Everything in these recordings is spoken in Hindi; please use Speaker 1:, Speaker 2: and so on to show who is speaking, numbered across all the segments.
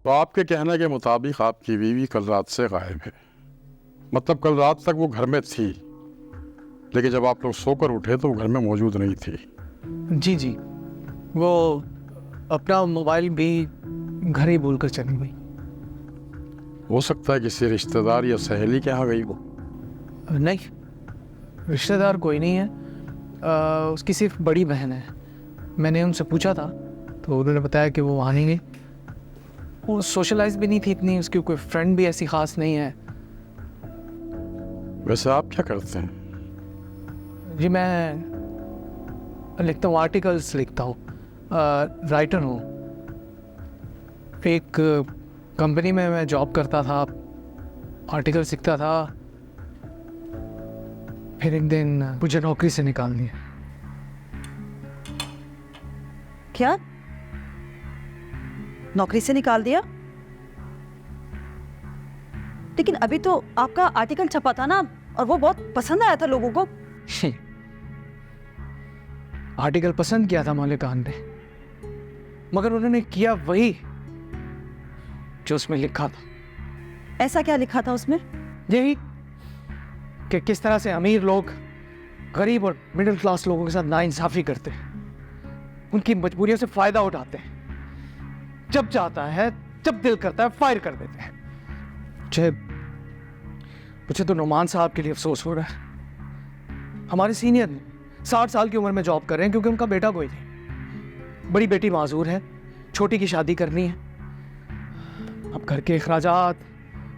Speaker 1: तो आपके कहने के मुताबिक आपकी बीवी कल रात से गायब है, मतलब कल रात तक वो घर में थी, लेकिन जब आप लोग सोकर उठे तो वो घर में मौजूद नहीं थी।
Speaker 2: जी जी, वो अपना मोबाइल भी घर ही भूल कर चली गई।
Speaker 1: हो सकता है किसी रिश्तेदार या सहेली के यहाँ गई हो।
Speaker 2: नहीं, रिश्तेदार कोई नहीं है, उसकी सिर्फ बड़ी बहन है। मैंने उनसे पूछा था तो उन्होंने बताया कि वो वहाँ नहीं गई। वो सोशलाइज भी नहीं थी इतनी, उसकी कोई फ्रेंड भी ऐसी ख़ास नहीं है।
Speaker 1: वैसे आप क्या करते हैं?
Speaker 2: जी मैं लिखता हूँ, आर्टिकल्स लिखता हूँ, राइटर हूँ। एक कंपनी में मैं जॉब करता था, आर्टिकल्स लिखता था। फिर एक दिन मुझे नौकरी से निकाल दिया।
Speaker 3: क्या? नौकरी से निकाल दिया? लेकिन अभी तो आपका आर्टिकल छपा था ना, और वो बहुत पसंद आया था लोगों को।
Speaker 2: आर्टिकल पसंद किया था मालिक खान ने, मगर उन्होंने किया वही जो उसमें लिखा था।
Speaker 3: ऐसा क्या लिखा था उसमें?
Speaker 2: यही कि किस तरह से अमीर लोग गरीब और मिडिल क्लास लोगों के साथ नाइंसाफी करते हैं, उनकी मजबूरियों से फायदा उठाते हैं, जब चाहता है, जब दिल करता है, फायर कर देते हैं। मुझे तो नुमान साहब के लिए अफसोस हो रहा है। हमारे सीनियर 60 साल की उम्र में जॉब कर रहे हैं क्योंकि उनका बेटा कोई नहीं। बड़ी बेटी माजूर है, छोटी की शादी करनी है। अब घर के अखराजात,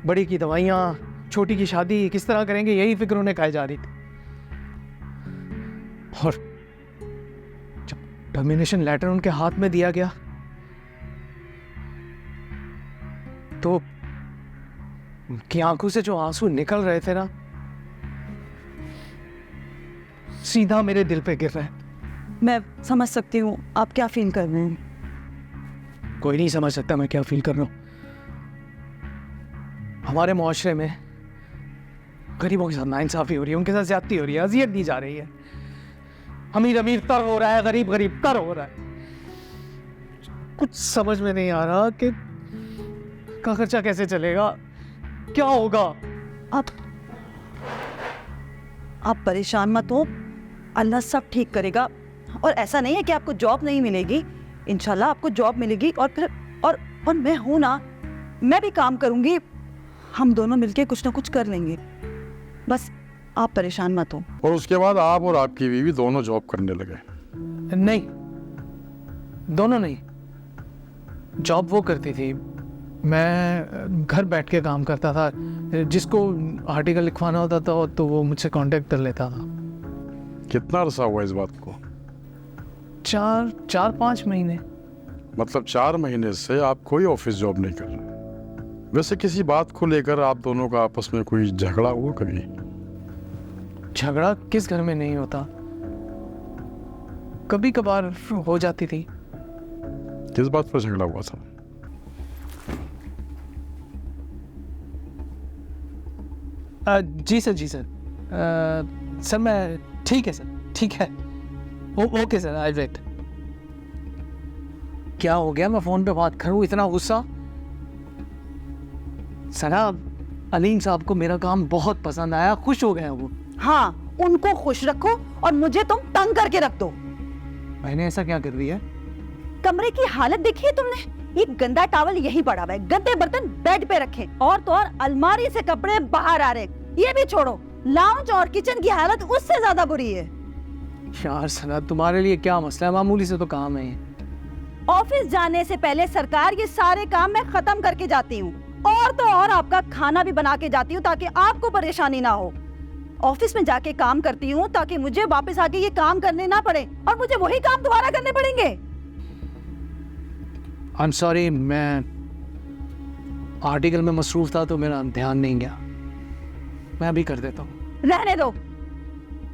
Speaker 2: बड़ी की दवाइयाँ, छोटी की शादी किस तरह करेंगे, यही फिक्र उन्हें खाई जा रही थी। और जब टर्मिनेशन लेटर उनके हाथ में दिया गया तो उनकी आंखों से जो आंसू निकल रहे थे ना, सीधा मेरे दिल पे गिर रहे हैं।
Speaker 3: मैं समझ सकती हूँ आप क्या फील कर रहे हैं।
Speaker 2: कोई नहीं समझ सकता मैं क्या फील कर रहा हूँ। हमारे मुआशरे में गरीबों के साथ नाइंसाफी हो रही है, उनके साथ ज्यादती हो रही है, अजियत दी जा रही है। अमीर अमीर तर हो रहा है, गरीब गरीब तर हो रहा है। कुछ समझ में नहीं आ रहा कि का खर्चा कैसे चलेगा, क्या होगा।
Speaker 3: आप परेशान मत हो, अल्लाह सब ठीक करेगा। और ऐसा नहीं है कि आपको जॉब नहीं मिलेगी, इंशाल्लाह आपको जॉब मिलेगी। और फिर और मैं हूं ना, मैं भी काम करूंगी, हम दोनों मिलके कुछ ना कुछ कर लेंगे। बस आप परेशान मत हो।
Speaker 1: और उसके बाद आप और आपकी बीवी दोनों जॉब करने लगे?
Speaker 2: नहीं, दोनों नहीं। जॉब वो करती थी, मैं घर बैठ के काम करता था। जिसको आर्टिकल लिखवाना होता था तो वो मुझसे कांटेक्ट कर लेता था।
Speaker 1: कितना अरसा हुआ इस बात को?
Speaker 2: 4-5 महीने।
Speaker 1: मतलब 4 महीने से आप कोई ऑफिस जॉब नहीं कर रहे। वैसे किसी बात को लेकर आप दोनों का आपस में कोई झगड़ा हुआ कभी?
Speaker 2: झगड़ा किस घर में नहीं होता, कभी कभार हो जाती थी।
Speaker 1: किस बात पर झगड़ा हुआ था?
Speaker 2: जी सर, जी सर। सर मैं ठीक है सर, ठीक है, ओके सर, आई वेट। क्या हो गया, मैं फोन पे बात करूं, इतना गुस्सा? सर अलीम साहब को मेरा काम बहुत पसंद आया, खुश हो गए वो।
Speaker 3: हाँ, उनको खुश रखो और मुझे तुम तंग करके रख दो।
Speaker 2: मैंने ऐसा क्या कर दिया?
Speaker 3: कमरे की हालत देखी है तुमने? ये गंदा टॉवल यहीं पड़ा हुआ है, गंदे बर्तन बेड पे रखे, और तो और अलमारी से कपड़े बाहर आ रहे। ये भी छोड़ो, लाउंज और किचन की हालत उससे ज्यादा बुरी है।
Speaker 2: यार सना, तुम्हारे लिए क्या मसला है, मामूली से तो काम है ये।
Speaker 3: ऑफिस जाने से पहले सरकार ये सारे काम मैं खत्म करके जाती हूँ, और तो और आपका खाना भी बना के जाती हूँ ताकि आपको परेशानी ना हो। ऑफिस में जाके काम करती हूँ ताकि मुझे वापस आके ये काम करने ना पड़े, और मुझे वही काम दोबारा करने पड़ेंगे।
Speaker 2: I'm sorry, मैं आर्टिकल में मसरूफ था तो मेरा ध्यान नहीं गया। मैं अभी कर देता हूँ।
Speaker 3: रहने दो,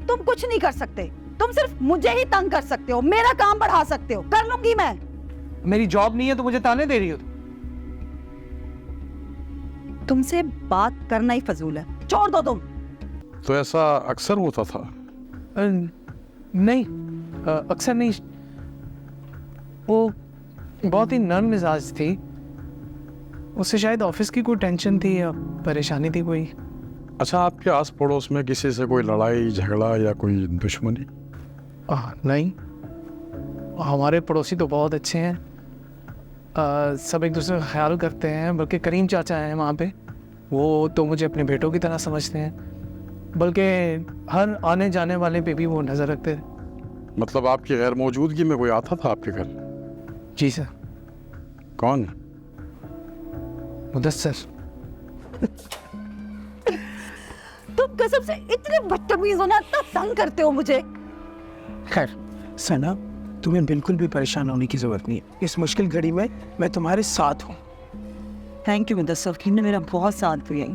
Speaker 3: तुम कुछ नहीं कर सकते, तुम सिर्फ मुझे ही तंग कर सकते हो, मेरा काम बढ़ा सकते हो। कर लूंगी मैं।
Speaker 2: मेरी जॉब नहीं है तो मुझे ताने दे रही हो?
Speaker 3: तुमसे बात करना ही फजूल है, छोड़ दो तुम।
Speaker 1: तो ऐसा अक्सर होता था?
Speaker 2: नहीं, अक्सर नहीं। वो बहुत ही नर्म मिजाज थी, उससे शायद ऑफिस की कोई टेंशन थी या परेशानी थी कोई।
Speaker 1: अच्छा, आपके आस पड़ोस में किसी से कोई लड़ाई झगड़ा या कोई दुश्मनी?
Speaker 2: नहीं, हमारे पड़ोसी तो बहुत अच्छे हैं। सब एक दूसरे का ख्याल करते हैं, बल्कि करीम चाचा हैं वहाँ पे, वो तो मुझे अपने बेटों की तरह समझते हैं, बल्कि हर आने जाने वाले पे भी वो नज़र रखते थे।
Speaker 1: मतलब आपकी गैर मौजूदगी में कोई आता था आपके घर?
Speaker 2: जी सर।
Speaker 1: कौन?
Speaker 2: मुदस्सर।
Speaker 3: तुम कसम से इतने बदतमीज हो ना, इतना तंग करते हो मुझे।
Speaker 4: खैर सना, तुम्हें बिल्कुल भी परेशान होने की जरूरत नहीं है। इस मुश्किल घड़ी में मैं तुम्हारे साथ हूँ।
Speaker 3: थैंक यू मुदस्सर, तुमने मेरा बहुत साथ दिया।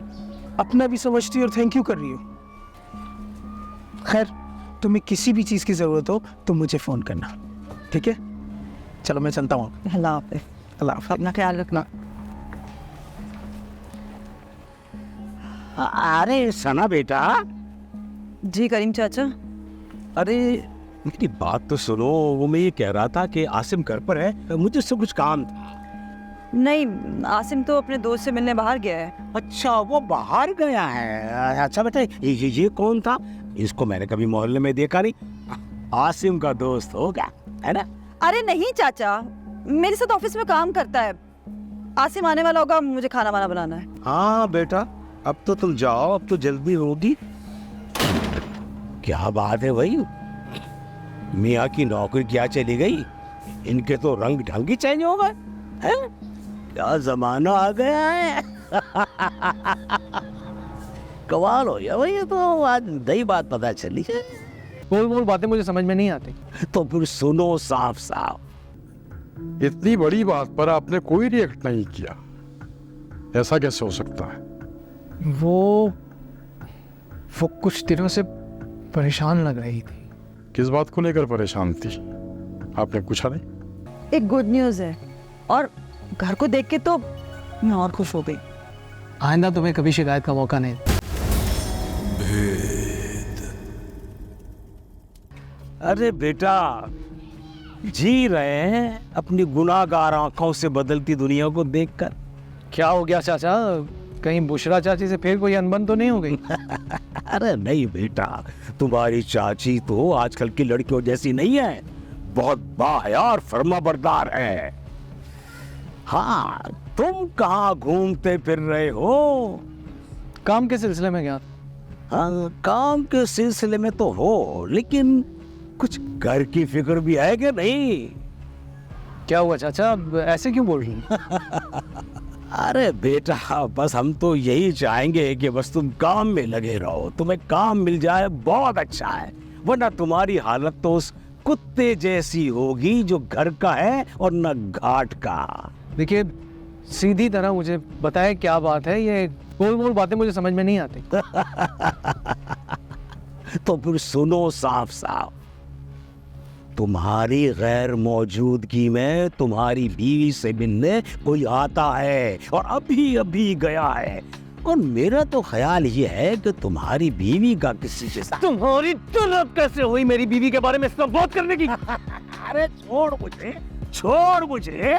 Speaker 4: अपना भी समझती हो और थैंक यू कर रही हो। खैर, तुम्हें किसी भी चीज़ की ज़रूरत हो तो मुझे फ़ोन करना, ठीक है? चलो मैं चलता हूँ।
Speaker 3: अल्लाह हाफ़िज़।
Speaker 4: अल्लाह हाफ़िज़।
Speaker 3: अपना ख्याल रखना।
Speaker 5: अरे सना बेटा,
Speaker 3: जी करीम चाचा।
Speaker 5: अरे मेरी बात तो सुनो। वो मैं ये कह रहा था कि आसिम घर पर है, मुझे उससे कुछ काम था।
Speaker 3: नहीं, आसिम तो अपने दोस्त से मिलने बाहर गया है।
Speaker 5: अच्छा, वो बाहर गया है। अच्छा बेटा, ये कौन था? इसको मैंने कभी मोहल्ले में देखा नहीं। आसिम का दोस्त होगा, है ना?
Speaker 3: अरे नहीं चाचा, मेरे साथ ऑफिस में काम करता है। आसिम आने वाला होगा, मुझे खाना वाना बनाना है।
Speaker 5: हाँ बेटा, अब तो तुम जाओ, अब तो जल्दी होगी। क्या बात है भाई, मियाँ की नौकरी क्या चली गई? इनके तो रंग ढंग ही चेंज हो गए हैं। क्या जमाना आ गया है। कमाल हो गया भाई, ये तो आज नई बात पता चली है।
Speaker 2: गोल गोल बातें मुझे समझ में नहीं आती।
Speaker 5: तो फिर सुनो साफ साफ।
Speaker 1: इतनी बड़ी बात पर आपने कोई रिएक्ट नहीं किया, ऐसा कैसे हो सकता है?
Speaker 2: वो कुछ दिनों से परेशान लग रही थी।
Speaker 1: किस बात को लेकर परेशान थी? आपने पूछा नहीं?
Speaker 3: एक गुड न्यूज़ है, और घर को देख के तो मैं और खुश हो गई।
Speaker 2: आइंदा तुम्हें कभी शिकायत का मौका नहीं।
Speaker 5: अरे बेटा, जी रहे हैं अपनी गुनाहगार आंखों से बदलती दुनिया को देखकर।
Speaker 2: क्या हो गया चाचा? कहीं बुशरा चाची से फिर कोई अनबन तो नहीं हो गई?
Speaker 5: अरे नहीं बेटा, तुम्हारी चाची तो आजकल की लड़कियों जैसी नहीं है, बहुत बाहया और फर्माबरदार है। हाँ, तुम कहाँ घूमते फिर रहे हो?
Speaker 2: काम के सिलसिले में गया।
Speaker 5: हाँ, काम के सिलसिले में तो हो, लेकिन कुछ घर की फिक्र भी है कि नहीं?
Speaker 2: क्या हुआ चाचा, ऐसे क्यों बोल रही?
Speaker 5: अरे बेटा, बस हम तो यही चाहेंगे कि बस तुम काम में लगे रहो। तुम्हें काम मिल जाए बहुत अच्छा है, वरना तुम्हारी हालत तो उस कुत्ते जैसी होगी जो घर का है और न घाट का।
Speaker 2: देखिए, सीधी तरह मुझे बताएं क्या बात है। ये गोल गोल बातें मुझे समझ में नहीं आती।
Speaker 5: तो फिर सुनो साफ साफ। तुम्हारी गैर मौजूदगी में तुम्हारी बीवी से मिलने कोई आता है, और अभी अभी गया है। और मेरा तो ख्याल ये है कि तुम्हारी बीवी का किसी के साथ।
Speaker 2: तुम्हारी जुर्रत कैसे हुई मेरी बीवी के बारे में इतना बात करने की?
Speaker 5: अरे छोड़ मुझे।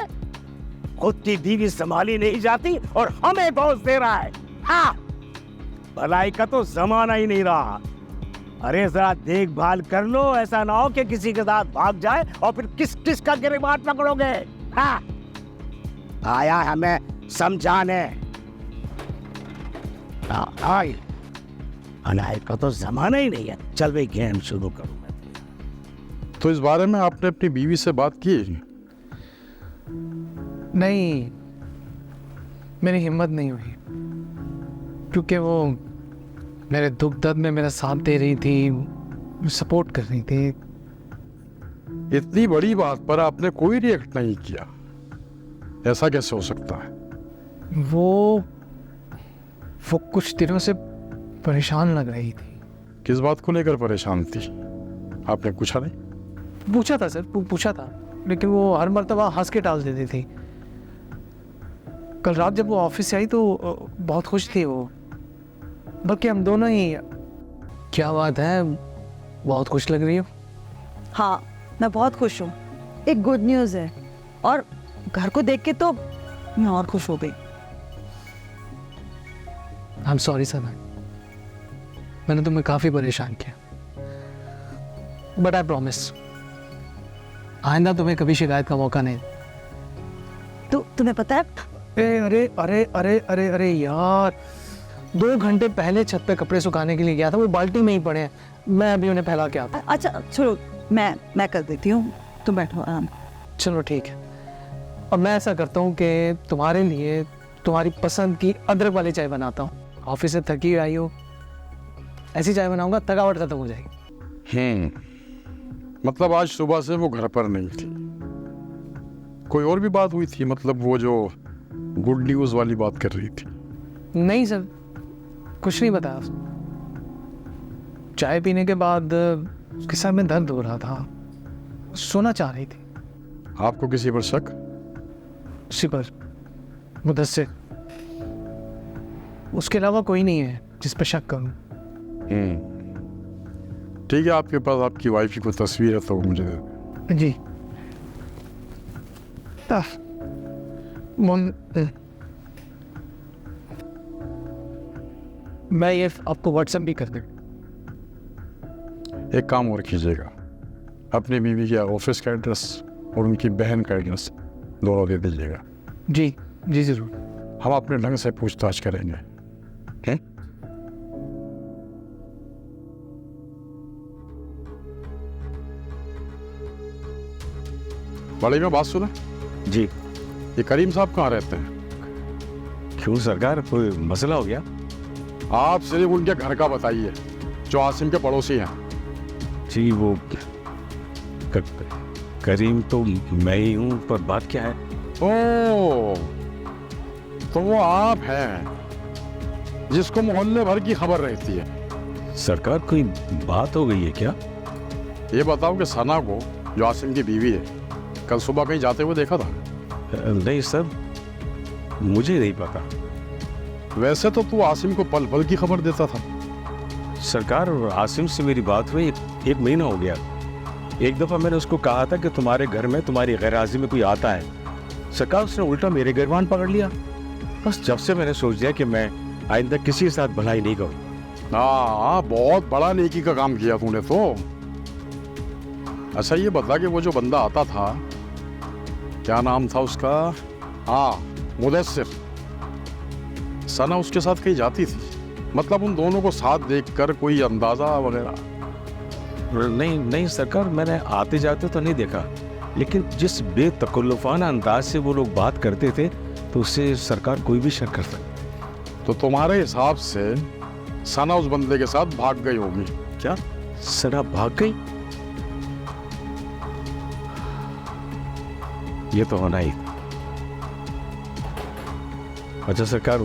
Speaker 5: खुद की बीवी संभाली नहीं जाती और हमें दोष दे रहा है। हाँ, भलाई का तो जमाना ही नहीं रहा। अरे जरा देखभाल कर लो, ऐसा ना हो कि किसी के साथ भाग जाए और फिर किस का गिरबान पकड़ोगे। हाँ, आया हमें समझाने। अनाय का तो जमाना ही नहीं है। चल भाई, गेम शुरू करूं मैं।
Speaker 1: तो इस बारे में आपने अपनी बीवी से बात की?
Speaker 2: नहीं, मेरी हिम्मत नहीं हुई, क्योंकि वो मेरे दुख दर्द में मेरा साथ दे रही थी, सपोर्ट कर रही थी।
Speaker 1: इतनी बड़ी बात पर आपने कोई रिएक्ट नहीं किया, ऐसा कैसे हो सकता है?
Speaker 2: वो कुछ दिनों से परेशान लग रही थी।
Speaker 1: किस बात को लेकर परेशान थी? आपने पूछा नहीं?
Speaker 2: पूछा था सर, पूछा था, लेकिन वो हर मर्तबा हंस के टाल देती थी। कल रात जब वो ऑफिस से आई तो बहुत खुश थी वो, बल्कि हम दोनों ही। क्या बात है, बहुत खुश लग रही हो?
Speaker 3: हाँ, मैं बहुत खुश हूँ। एक गुड न्यूज़ है, और घर को देख के तो मैं और खुश हो गई।
Speaker 2: आई एम सॉरी सना, मैंने तुम्हें काफ़ी परेशान किया, बट आई प्रॉमिस आइंदा तुम्हें कभी शिकायत का मौका नहीं।
Speaker 3: तुम्हें पता है,
Speaker 2: अरे अरे अरे अरे अरे यार, 2 घंटे पहले छत पे कपड़े सुखाने के लिए गया था, वो बाल्टी में ही पड़े हैं, मैं अभी उन्हें फैला के आता हूँ।
Speaker 3: अच्छा छोड़ो, मैं कर देती हूँ, तुम बैठो आराम।
Speaker 2: चलो ठीक है, और मैं ऐसा करता हूँ कि तुम्हारे लिए तुम्हारी पसंद की अदरक वाली चाय बनाता हूँ। ऑफिस से थकी आई हो, ऐसी चाय बनाऊंगा, थकावट खत्म हो जाएगी।
Speaker 1: मतलब आज सुबह से वो घर पर नहीं थी। कोई और भी बात हुई थी? मतलब वो जो गुड न्यूज़ वाली बात कर रही थी?
Speaker 2: नहीं सर, कुछ नहीं बताया। चाय पीने के बाद उसके सर में दर्द हो रहा था, सोना चाह रही थी।
Speaker 1: आपको किसी पर शक?
Speaker 2: उसी पर, मुदस्सिर, उसके अलावा कोई नहीं है जिस पर शक करूं।
Speaker 1: ठीक है, आपके पास आपकी वाइफ की कोई तस्वीर है तो वो मुझे दे दो।
Speaker 2: जी मैं ये आपको व्हाट्सएप भी कर दूं।
Speaker 1: एक काम और कीजिएगा, अपनी बीवी के ऑफिस का एड्रेस और उनकी बहन का एड्रेस दोनों दे दीजिएगा।
Speaker 2: जी जी ज़रूर।
Speaker 1: हम अपने ढंग से पूछताछ करेंगे। हैं? बड़ी में बात सुना,
Speaker 5: जी।
Speaker 1: ये करीम साहब कहाँ रहते हैं?
Speaker 5: क्यों सरकार, कोई मसला हो गया?
Speaker 1: आप सिर्फ उनके घर का बताइए, जो आसिम के पड़ोसी हैं।
Speaker 5: जी वो करीम तो मैं ही हूँ, पर बात क्या है?
Speaker 1: ओ, तो वो आप हैं जिसको मोहल्ले भर की खबर रहती है।
Speaker 5: सरकार कोई बात हो गई है क्या?
Speaker 1: ये बताओ कि सना को, जो आसिम की बीवी है, कल सुबह कहीं जाते हुए देखा था?
Speaker 5: नहीं सर, मुझे नहीं पता।
Speaker 1: वैसे तो तू आसिम को पल पल की खबर देता था।
Speaker 5: सरकार, आसिम से मेरी बात हुई एक महीना हो गया। एक दफ़ा मैंने उसको कहा था कि तुम्हारे घर में तुम्हारी गैरहाजिरी में कोई आता है। सरकार, उसने उल्टा मेरे गिरबान पकड़ लिया। बस जब से मैंने सोच लिया कि मैं आइंदा किसी के साथ भलाई नहीं करूँ।
Speaker 1: हाँ, बहुत बड़ा नेकी का काम किया तूने तो। अच्छा ये बता कि वो जो बंदा आता था, क्या नाम था उसका? हाँ, मुदस्सिर। सना उसके साथ कहीं जाती थी? मतलब उन दोनों को साथ देखकर कोई अंदाजा वगैरह?
Speaker 5: नहीं सरकार, मैंने आते जाते तो नहीं देखा, लेकिन जिस बेतकल्लुफाना अंदाज से वो लोग बात करते थे तो उससे सरकार कोई भी शक कर सकता।
Speaker 1: तो तुम्हारे हिसाब से सना उस बंदे के साथ भाग गई होगी क्या?
Speaker 5: सना भाग गई? ये तो होना ही था। अच्छा सरकार,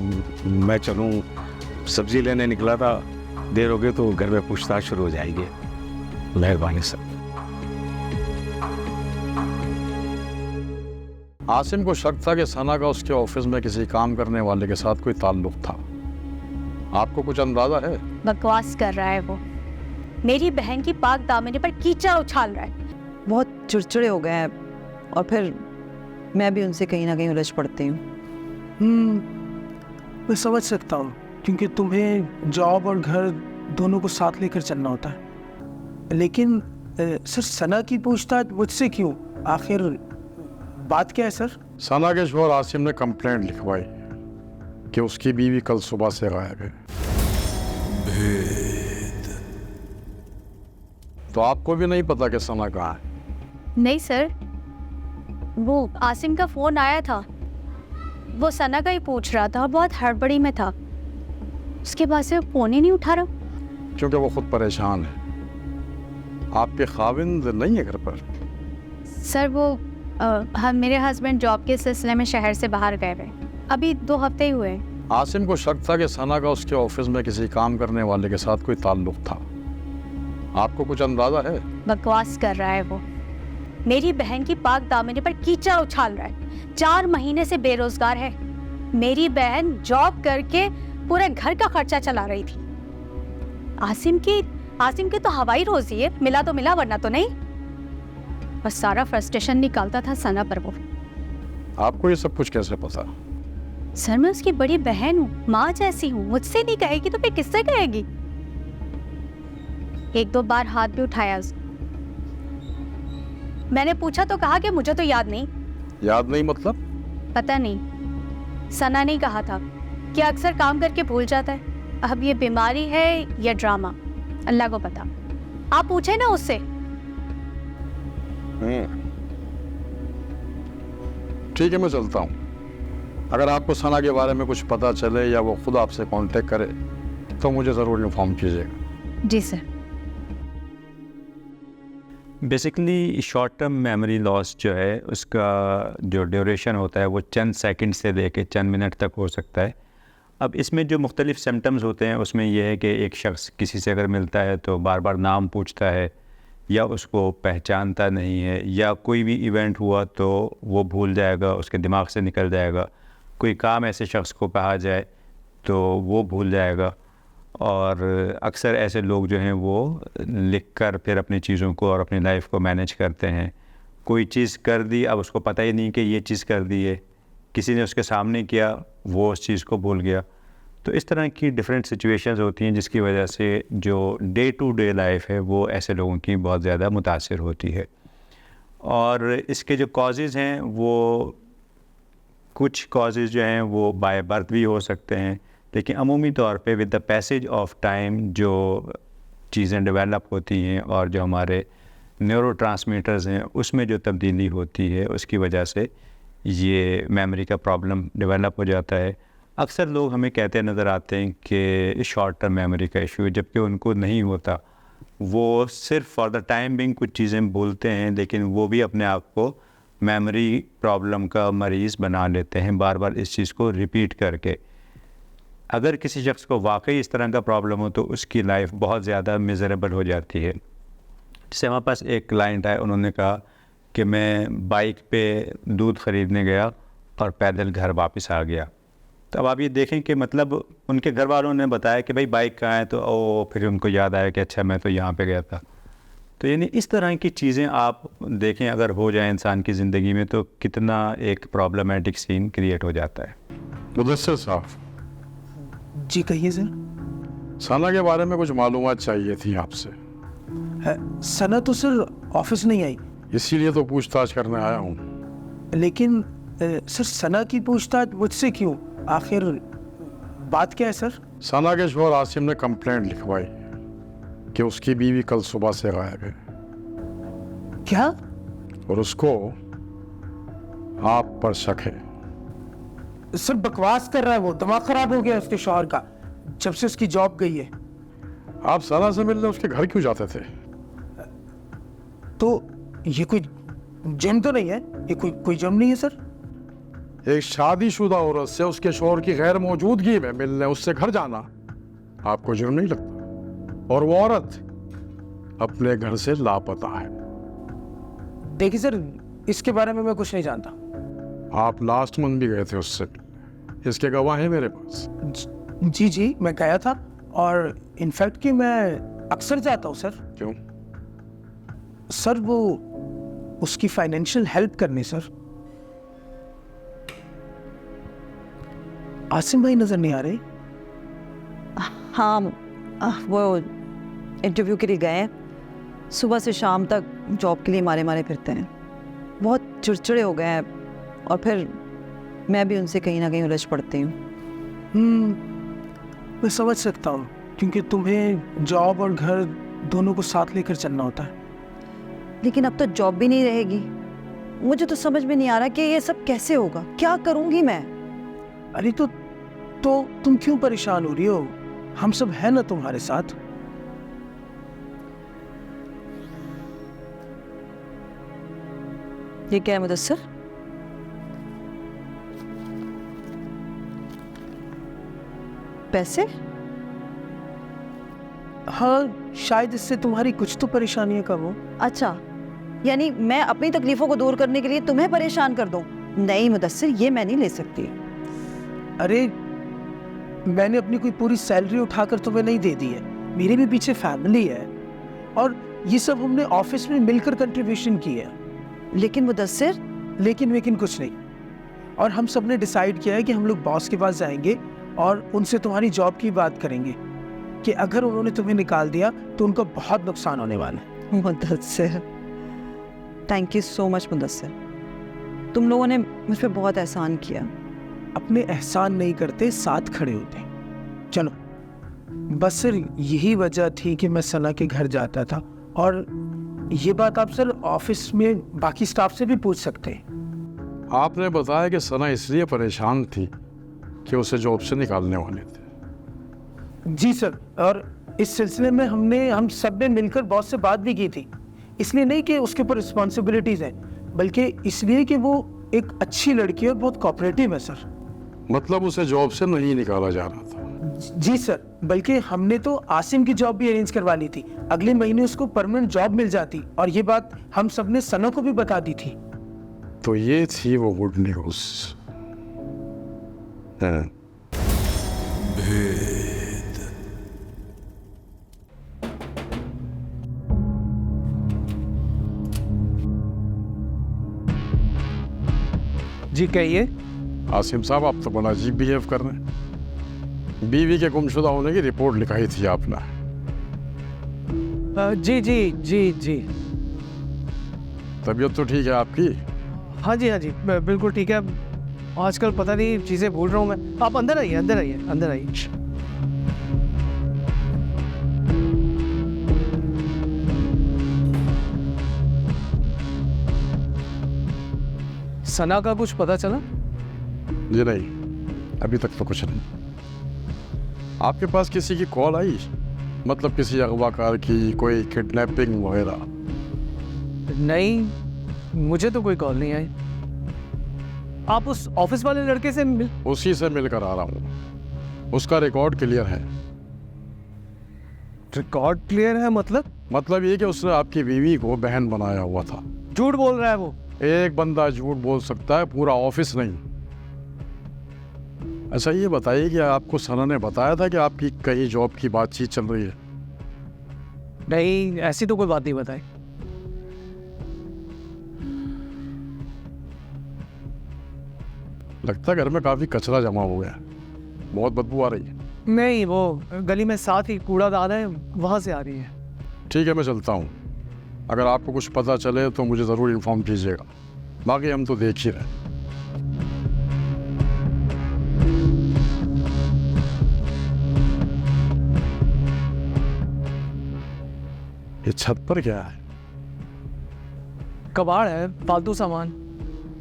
Speaker 5: मैं चलूं, सब्जी लेने निकला था, देर हो गई तो घर में पूछताछ शुरू हो जाएगी। मेहरबानी सर।
Speaker 1: आसिम को शक था कि सना का उसके ऑफिस में किसी काम करने वाले के साथ कोई ताल्लुक था। आपको कुछ अंदाजा है?
Speaker 6: बकवास कर रहा है वो, मेरी बहन की पाक दामनी पर कीचड़ उछाल रहा है।
Speaker 3: बहुत चिड़चिड़े हो गए हैं, और फिर मैं भी उनसे कहीं ना कहीं उलझ पड़ती हूँ।
Speaker 4: मैं समझ सकता हूँ, क्योंकि तुम्हें जॉब और घर दोनों को साथ लेकर चलना होता है। लेकिन सर, सना की पूछताछ मुझसे क्यों? आखिर बात क्या है सर?
Speaker 1: सना के शोहर आसिम ने कंप्लेंट लिखवाई कि उसकी बीवी कल सुबह से गायब है। तो आपको भी नहीं पता कि सना कहाँ है?
Speaker 6: नहीं सर, वो आसिम का फोन आया था, वो सना का ही पूछ रहा था, बहुत हड़बड़ी में था, उसके बाद से वो फोन ही नहीं उठा रहा।
Speaker 1: क्योंकि वो खुद परेशान है। आपके खाविंद नहीं है घर पर?
Speaker 6: सर वो मेरे हस्बैंड जॉब के सिलसिले में शहर से बाहर गए हुए, अभी 2 हफ्ते ही हुए।
Speaker 1: आसिम को शक था कि सना का उसके ऑफिस में किसी काम करने वाले के साथ कोई ताल्लुक था। आपको कुछ अंदाजा है?
Speaker 6: बकवास कर रहा है वो, मेरी बहन की पाक दामनी पर कीचड़ उछाल रहा है। 4 महीने से बेरोजगार है। मेरी बहन जॉब करके पूरे घर का खर्चा चला रही थी। आसिम की तो हवाई रोजी है, मिला तो मिला वरना तो नहीं। बस सारा फ्रस्ट्रेशन निकालता था सना पर वो।
Speaker 1: आपको ये सब कुछ कैसे पता?
Speaker 6: सर मैं उसकी बड़ी बहन हूँ, माँ जैसी हूँ, मुझसे नहीं कहेगी तो फिर किससे कहेगी? एक दो बार हाथ भी उठाया उसने। मैंने पूछा तो कहा कि मुझे तो याद नहीं।
Speaker 1: याद नहीं मतलब?
Speaker 6: पता नहीं, सना ने कहा था कि अक्सर काम करके भूल जाता है। अब ये बीमारी है या ड्रामा, अल्लाह को पता। आप पूछे ना उससे।
Speaker 1: ठीक है, मैं चलता हूँ। अगर आपको सना के बारे में कुछ पता चले या वो खुद आपसे कांटेक्ट करे तो मुझे ज़रूर इन्फॉर्म कीजिएगा।
Speaker 6: जी sir.
Speaker 7: Basically short term memory loss जो है उसका जो ड्यूरेशन होता है वो चंद सेकंड से लेके चंद मिनट तक हो सकता है। अब इसमें जो मुख्तलिफ सिम्टम्स होते हैं उसमें यह है कि एक शख्स किसी से अगर मिलता है तो बार बार नाम पूछता है या उसको पहचानता नहीं है, या कोई भी इवेंट हुआ तो वो भूल जाएगा, उसके दिमाग से निकल जाएगा। कोई काम ऐसे शख्स को कहा जाए तो वो भूल जाएगा। और अक्सर ऐसे लोग जो हैं वो लिख कर फिर अपनी चीज़ों को और अपनी लाइफ को मैनेज करते हैं। कोई चीज़ कर दी, अब उसको पता ही नहीं कि ये चीज़ कर दी है, किसी ने उसके सामने किया, वो उस चीज़ को भूल गया। तो इस तरह की डिफरेंट सिचुएशंस होती हैं जिसकी वजह से जो डे टू डे लाइफ है वो ऐसे लोगों की बहुत ज़्यादा मुतासिर होती है। और इसके जो कॉजेज़ हैं वो कुछ कॉजेज़ जो हैं वो बाय बर्थ भी हो सकते हैं, लेकिन अमूमी तौर पे with the passage of time जो चीज़ें डेवलप होती हैं और जो हमारे न्यूरोट्रांसमीटर्स हैं उसमें जो तब्दीली होती है उसकी वजह से ये मेमोरी का प्रॉब्लम डेवलप हो जाता है। अक्सर लोग हमें कहते नज़र आते हैं कि शॉर्ट टर्म मेमोरी का इशू है, जबकि उनको नहीं होता। वो सिर्फ फॉर द टाइम बिंग कुछ चीज़ें बोलते हैं, लेकिन वो भी अपने आप को मेमोरी प्रॉब्लम का मरीज़ बना लेते हैं बार बार इस चीज़ को रिपीट करके। अगर किसी शख्स को वाकई इस तरह का प्रॉब्लम हो तो उसकी लाइफ बहुत ज़्यादा मिज़रेबल हो जाती है। जैसे हमारे पास एक क्लाइंट आए, उन्होंने कहा कि मैं बाइक पे दूध ख़रीदने गया और पैदल घर वापस आ गया। तो अब आप ये देखें कि मतलब उनके घर वालों ने बताया कि भाई बाइक कहाँ है, तो फिर उनको याद आया कि अच्छा मैं तो यहाँ पे गया था। तो यानी इस तरह की चीज़ें आप देखें अगर हो जाए इंसान की ज़िंदगी में तो कितना एक प्रॉब्लमेटिक सीन क्रिएट हो जाता है।
Speaker 1: मुदस्सिर साहब,
Speaker 4: जी कहिए सर।
Speaker 1: सना के बारे में कुछ मालूमात चाहिए थी आपसे।
Speaker 4: सना तो सर ऑफिस नहीं आई,
Speaker 1: इसीलिए तो पूछताछ करने आया हूँ।
Speaker 4: लेकिन सर सना की पूछताछ मुझसे क्यों? आखिर बात क्या है सर?
Speaker 1: सना के शोहर आसिम ने कंप्लेंट लिखवाई कि उसकी बीवी कल सुबह से गायब है।
Speaker 4: क्या?
Speaker 1: और उसको आप पर शक है।
Speaker 4: सर बकवास कर रहा है, वो दिमाग खराब हो गया उसके शौहर का जब से उसकी जॉब गई है।
Speaker 1: आप सना से मिलने उसके घर क्यों जाते थे?
Speaker 4: तो ये कोई जुर्म तो नहीं है? ये कोई जुर्म नहीं है सर?
Speaker 1: एक शादीशुदा औरत से उसके शौहर की गैर मौजूदगी में मिलने उससे घर जाना आपको जुर्म नहीं लगता? और वो औरत अपने घर से लापता है।
Speaker 4: देखिए सर, इसके बारे में मैं कुछ नहीं जानता।
Speaker 1: आप लास्ट मंथ भी गए थे उससे, इसके गवाह हैं मेरे पास।
Speaker 4: जी मैं गया था, और इनफैक्ट कि मैं अक्सर जाता हूँ सर।
Speaker 1: क्यों?
Speaker 4: सर वो उसकी फाइनेंशियल हेल्प करने। सर आसिम भाई नजर नहीं आ रहे?
Speaker 3: हाँ, वो इंटरव्यू के लिए गए हैं। सुबह से शाम तक जॉब के लिए मारे मारे फिरते हैं, बहुत चिड़चिड़े हो गए हैं, और फिर मैं भी उनसे कहीं ना कहीं उलझ पड़ती हूँ।
Speaker 4: मैं समझ सकता हूँ, क्योंकि तुम्हें जॉब और घर दोनों को साथ लेकर चलना होता है।
Speaker 3: लेकिन अब तो जॉब भी नहीं रहेगी। मुझे तो समझ में नहीं आ रहा कि ये सब कैसे होगा, क्या करूँगी मैं।
Speaker 4: अरे तो तुम क्यों परेशान हो रही हो? हम सब हैं ना तुम्हारे साथ।
Speaker 3: ये क्या है मुदस्सिर? पैसे?
Speaker 4: हाँ, शायद इससे तुम्हारी कुछ तो परेशानियां कम हो।
Speaker 3: अच्छा, यानी मैं अपनी तकलीफों को दूर करने के लिए तुम्हें परेशान कर दूं? नहीं मुदस्सिर, ये मैं नहीं ले सकती।
Speaker 4: अरे मैंने अपनी कोई पूरी सैलरी उठाकर तुम्हें नहीं दे दी है, मेरे भी पीछे फैमिली है, और ये सब हमने ऑफिस में मिलकर कंट्रीब्यूशन की है।
Speaker 3: लेकिन मुदस्सिर।
Speaker 4: लेकिन कुछ नहीं। और हम सब ने डिसाइड किया है कि हम लोग बॉस के पास जाएंगे और उनसे तुम्हारी जॉब की बात करेंगे कि अगर उन्होंने तुम्हें निकाल दिया तो उनका बहुत नुकसान होने वाला है।
Speaker 3: Mudassir, thank you so much Mudassir, तुम लोगों ने मुझ पर बहुत एहसान किया।
Speaker 4: अपने एहसान नहीं करते, साथ खड़े होते। चलो, बस सर यही वजह थी कि मैं सना के घर जाता था, और ये बात आप सर ऑफिस में बाकी स्टाफ से भी पूछ सकते हैं।
Speaker 1: आपने बताया कि सना इसलिए परेशान थी कि उसे जॉब से निकालने वाले थे।
Speaker 4: जी सर, और इस सिलसिले में हम सब ने मिलकर बॉस से बात भी की थी। इसलिए नहीं कि उसके ऊपर रिस्पॉन्सिबिलिटीज हैं, बल्कि इसलिए कि वो एक अच्छी लड़की है और बहुत कोऑपरेटिव है सर।
Speaker 1: मतलब उसे जॉब से नहीं निकाला जा रहा था?
Speaker 4: जी सर, बल्कि हमने तो आसिम की जॉब भी अरेंज करवा ली थी। अगले महीने उसको परमानेंट जॉब मिल जाती, और ये बात हम सब ने सना को भी बता दी थी।
Speaker 1: तो ये थी वो गुड न्यूज।
Speaker 2: जी कहिए।
Speaker 1: आसिम साहब, आप तो बड़ा अजीब बिहेव कर रहे हैं। बीवी के गुमशुदा होने की रिपोर्ट लिखाई थी आपने।
Speaker 2: जी जी जी जी।
Speaker 1: तबीयत तो ठीक है आपकी?
Speaker 2: हाँ जी हाँ जी, बिल्कुल ठीक है। आजकल पता नहीं चीज़ें भूल रहा हूँ मैं। आप अंदर आइए, अंदर आइए, अंदर आइए। सना का कुछ पता चला?
Speaker 1: जी नहीं, अभी तक तो कुछ नहीं। आपके पास किसी की कॉल आई? मतलब किसी अगवाकार की, कोई किडनैपिंग वगैरह?
Speaker 2: नहीं, मुझे तो कोई कॉल नहीं आई। आप उस ऑफिस वाले लड़के से मिल?
Speaker 1: उसी से मिलकर आ रहा हूँ। उसका रिकॉर्ड क्लियर है।
Speaker 2: रिकॉर्ड क्लियर है
Speaker 1: मतलब ये कि उसने आपकी बीवी को बहन बनाया हुआ था।
Speaker 2: झूठ बोल रहा है वो।
Speaker 1: एक बंदा झूठ बोल सकता है, पूरा ऑफिस नहीं। अच्छा ये बताइए कि आपको सना ने बताया था कि आपकी कहीं जॉब की बातचीत चल रही है?
Speaker 2: नहीं, ऐसी तो कोई बात नहीं बताई।
Speaker 1: लगता है घर में काफी कचरा जमा हो गया है, बहुत बदबू आ रही है।
Speaker 2: नहीं, वो गली में साथ ही कूड़ादान है, वहां से आ रही है।
Speaker 1: ठीक है, मैं चलता हूँ। अगर आपको कुछ पता चले तो मुझे ज़रूर इन्फॉर्म कीजिएगा। बाकी हम तो देख ही रहे। ये छत पर क्या है?
Speaker 2: कबाड़ है, फालतू सामान।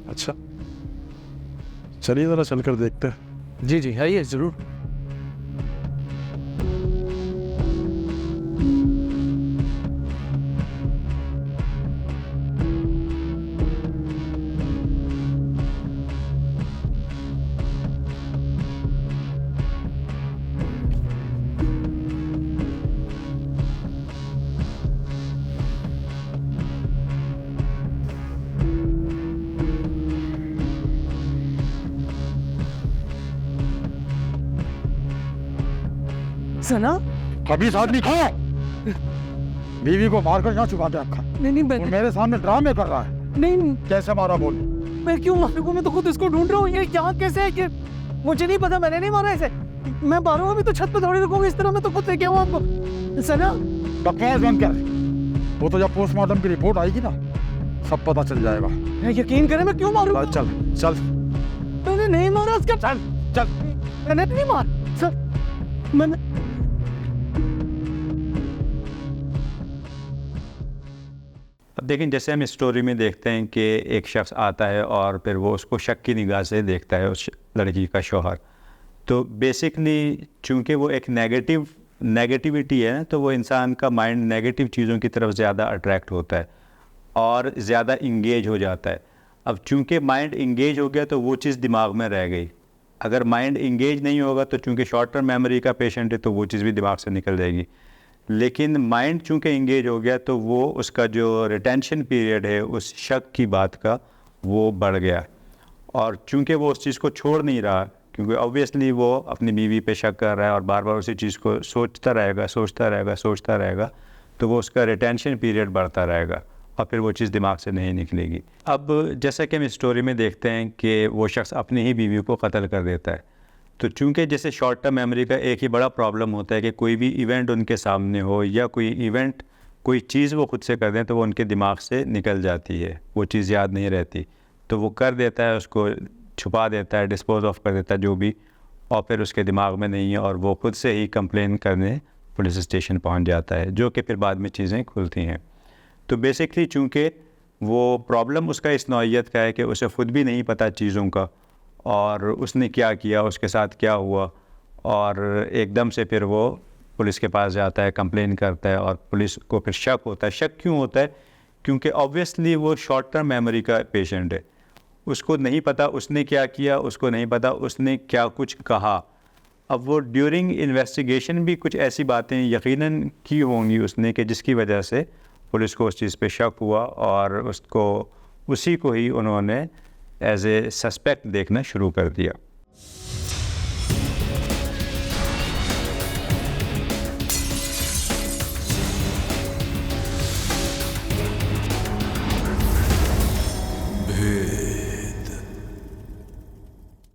Speaker 1: अच्छा, चलिए ज़रा चलकर देखते हैं।
Speaker 2: जी जी, है ये जरूर। सना?
Speaker 1: कभी आदमी खा बीवी को मारकर यहाँ छुपा के रखा।
Speaker 2: नहीं
Speaker 1: वो मेरे सामने ड्रामे कर रहा है।
Speaker 2: नहीं,
Speaker 1: कैसे मारा बोल?
Speaker 2: मैं क्यों मारूंगा? मैं तो खुद इसको ढूंढ रहा हूँ। ये यहाँ कैसे है कि मुझे नहीं पता, मैंने नहीं मारा इसे। मैं मारूंगा भी तो छत पे थोड़ी रुकूंगा इस तरह। मैं तो खुद लेके आऊँ आपको। सना,
Speaker 1: बकवास बंद कर। वो तो जब पोस्टमार्टम की रिपोर्ट आएगी ना, सब पता चल जाएगा।
Speaker 2: यकीन करें, मैं क्यों मारूंगा?
Speaker 1: चल चल।
Speaker 2: मैंने नहीं मारा उसका।
Speaker 1: चल चल।
Speaker 2: मैंने नहीं मारा सर, मैंने।
Speaker 7: अब देखें, जैसे हम स्टोरी में देखते हैं कि एक शख्स आता है और फिर वो उसको शक की निगाह से देखता है, उस लड़की का शौहर। तो बेसिकली चूँकि वो एक नेगेटिविटी है, तो वो इंसान का माइंड नेगेटिव चीज़ों की तरफ ज़्यादा अट्रैक्ट होता है और ज़्यादा इंगेज हो जाता है। अब चूँकि माइंड इंगेज हो गया तो वो चीज़ दिमाग में रह गई। अगर माइंड इंगेज नहीं होगा तो चूँकि शॉर्ट टर्म मेमोरी का पेशेंट है तो वो चीज़ भी दिमाग से निकल जाएगी। लेकिन माइंड चूँकि इंगेज हो गया तो वो उसका जो रिटेंशन पीरियड है उस शक की बात का वो बढ़ गया, और चूँकि वो उस चीज़ को छोड़ नहीं रहा, क्योंकि ऑब्वियसली वो अपनी बीवी पे शक कर रहा है और बार बार उसी चीज़ को सोचता रहेगा, तो वो उसका रिटेंशन पीरियड बढ़ता रहेगा और फिर वो चीज़ दिमाग से नहीं निकलेगी। अब जैसा कि हम स्टोरी में देखते हैं कि वो शख्स अपनी ही बीवी को कत्ल कर देता है। तो चूँकि जैसे शॉर्ट टर्म मेमोरी का एक ही बड़ा प्रॉब्लम होता है कि कोई भी इवेंट उनके सामने हो या कोई चीज़ वो खुद से कर दें तो वो उनके दिमाग से निकल जाती है, वो चीज़ याद नहीं रहती। तो वो कर देता है, उसको छुपा देता है, डिस्पोज ऑफ कर देता है जो भी, और फिर उसके दिमाग में नहीं है और वो खुद से ही कंप्लेन करने पुलिस स्टेशन पहुंच जाता है, जो कि फिर बाद में चीज़ें खुलती हैं। तो बेसिकली चूँकि वो प्रॉब्लम उसका इस नौइयत का है कि उसे ख़ुद भी नहीं पता चीज़ों का और उसने क्या किया, उसके साथ क्या हुआ, और एकदम से फिर वो पुलिस के पास जाता है, कंप्लेन करता है और पुलिस को फिर शक होता है। शक क्यों होता है? क्योंकि ऑब्वियसली वो शॉर्ट टर्म मेमोरी का पेशेंट है, उसको नहीं पता उसने क्या किया, उसको नहीं पता उसने क्या कुछ कहा। अब वो ड्यूरिंग इन्वेस्टिगेशन भी कुछ ऐसी बातें यकीनन की होंगी उसने कि जिसकी वजह से पुलिस को उस चीज़ पे शक हुआ और उसी को ही उन्होंने एज ए सस्पेक्ट देखना शुरू कर दिया।